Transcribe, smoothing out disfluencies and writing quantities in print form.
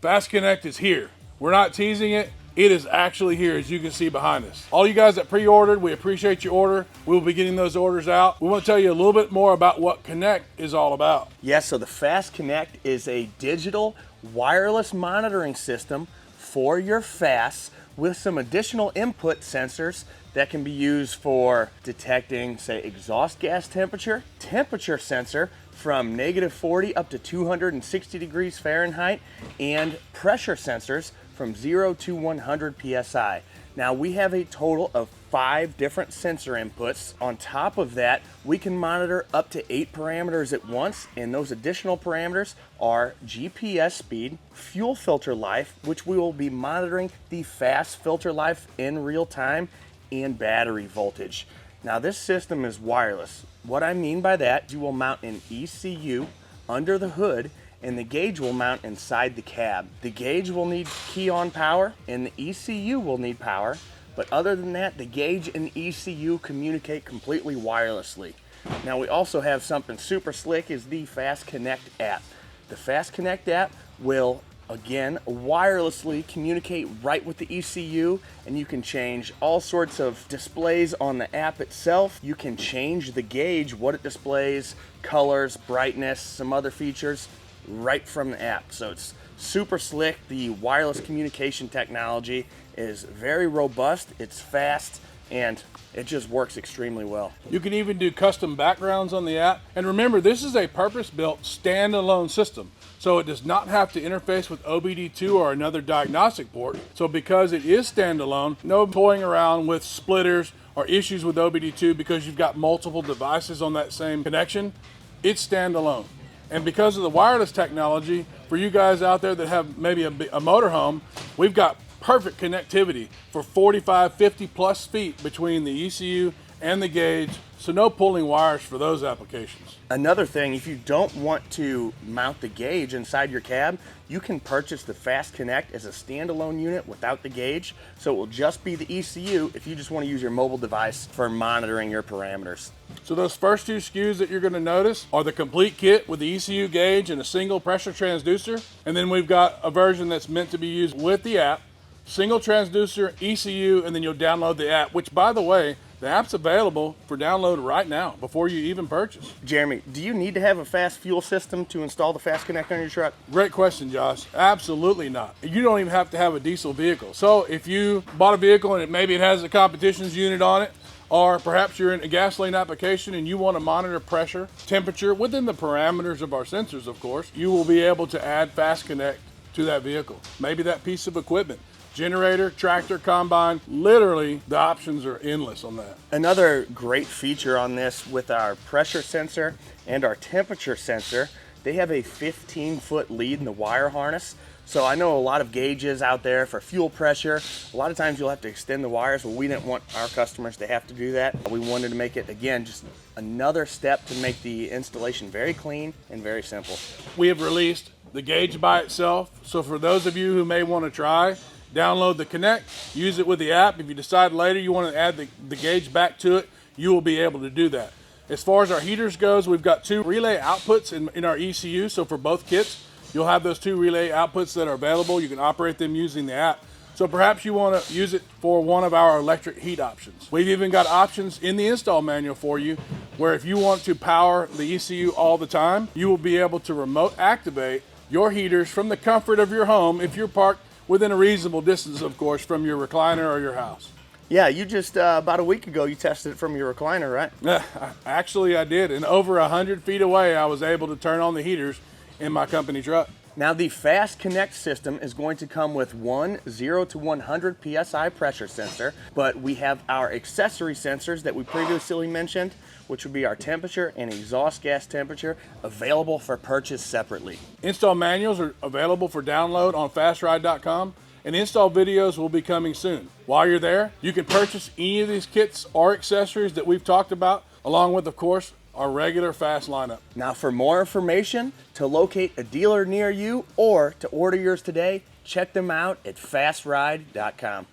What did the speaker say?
FASS Connect is here. We're not teasing it. It is actually here, as you can see behind us. All you guys that pre-ordered, we appreciate your order. We'll be getting those orders out. We want to tell you a little bit more about what Connect is all about. Yes, so the FASS Connect is a digital wireless monitoring system for your FASS with some additional input sensors that can be used for detecting, say, exhaust gas temperature sensor from -40 up to 260 degrees Fahrenheit, and pressure sensors from 0 to 100 psi. Now we have a total of 5 different sensor inputs. On top of that, we can monitor up to 8 parameters at once, and those additional parameters are GPS speed, fuel filter life, which we will be monitoring the FASS filter life in real time, and battery voltage. Now this system is wireless. What I mean by that, you will mount an ECU under the hood, and the gauge will mount inside the cab. The gauge will need key on power and the ECU will need power, but other than that, the gauge and the ECU communicate completely wirelessly. Now we also have something super slick, is the FASS Connect app. The FASS Connect app will, again, wirelessly communicate right with the ECU, and you can change all sorts of displays on the app itself. You can change the gauge, what it displays, colors, brightness, some other features, right from the app. So it's super slick. The wireless communication technology is very robust, it's fast, and it just works extremely well. You can even do custom backgrounds on the app. And remember, this is a purpose-built standalone system, so it does not have to interface with OBD2 or another diagnostic port. So because it is standalone, no toying around with splitters or issues with OBD2 because you've got multiple devices on that same connection. It's standalone. And because of the wireless technology, for you guys out there that have maybe a motorhome, we've got perfect connectivity for 45, 50 plus feet between the ECU and the gauge, so no pulling wires for those applications. Another thing, if you don't want to mount the gauge inside your cab, you can purchase the FASS Connect as a standalone unit without the gauge, so it will just be the ECU if you just want to use your mobile device for monitoring your parameters. So those first 2 SKUs that you're going to notice are the complete kit with the ECU gauge and a single pressure transducer, and then we've got a version that's meant to be used with the app, single transducer, ECU, and then you'll download the app, which, by the way, the app's available for download right now before you even purchase. Jeremy, do you need to have a FASS fuel system to install the FASS Connect on your truck? Great question, Josh. Absolutely not. You don't even have to have a diesel vehicle. So if you bought a vehicle and maybe it has a competitions unit on it, or perhaps you're in a gasoline application and you want to monitor pressure, temperature, within the parameters of our sensors, of course, you will be able to add FASS Connect to that vehicle. Maybe that piece of equipment. Generator, tractor, combine, literally the options are endless on that. Another great feature on this with our pressure sensor and our temperature sensor, they have a 15-foot lead in the wire harness. So I know a lot of gauges out there for fuel pressure. A lot of times you'll have to extend the wires. Well, we didn't want our customers to have to do that. We wanted to make it, again, just another step to make the installation very clean and very simple. We have released the gauge by itself. So for those of you who may want to try, download the Connect, use it with the app. If you decide later you want to add the gauge back to it, you will be able to do that. As far as our heaters goes, we've got 2 relay outputs in our ECU. So for both kits, you'll have those 2 relay outputs that are available. You can operate them using the app. So perhaps you want to use it for one of our electric heat options. We've even got options in the install manual for you where if you want to power the ECU all the time, you will be able to remote activate your heaters from the comfort of your home if you're parked within a reasonable distance, of course, from your recliner or your house. Yeah, you just, about a week ago, you tested it from your recliner, right? Yeah, actually I did. And over 100 feet away, I was able to turn on the heaters in my company truck. Now the FASS Connect system is going to come with one 0 to 100 psi pressure sensor, but we have our accessory sensors that we previously mentioned, which would be our temperature and exhaust gas temperature, available for purchase separately. Install manuals are available for download on fastride.com, and install videos will be coming soon. While you're there, you can purchase any of these kits or accessories that we've talked about, along with, of course, our regular FASS lineup. Now for more information, to locate a dealer near you or to order yours today, check them out at fastride.com.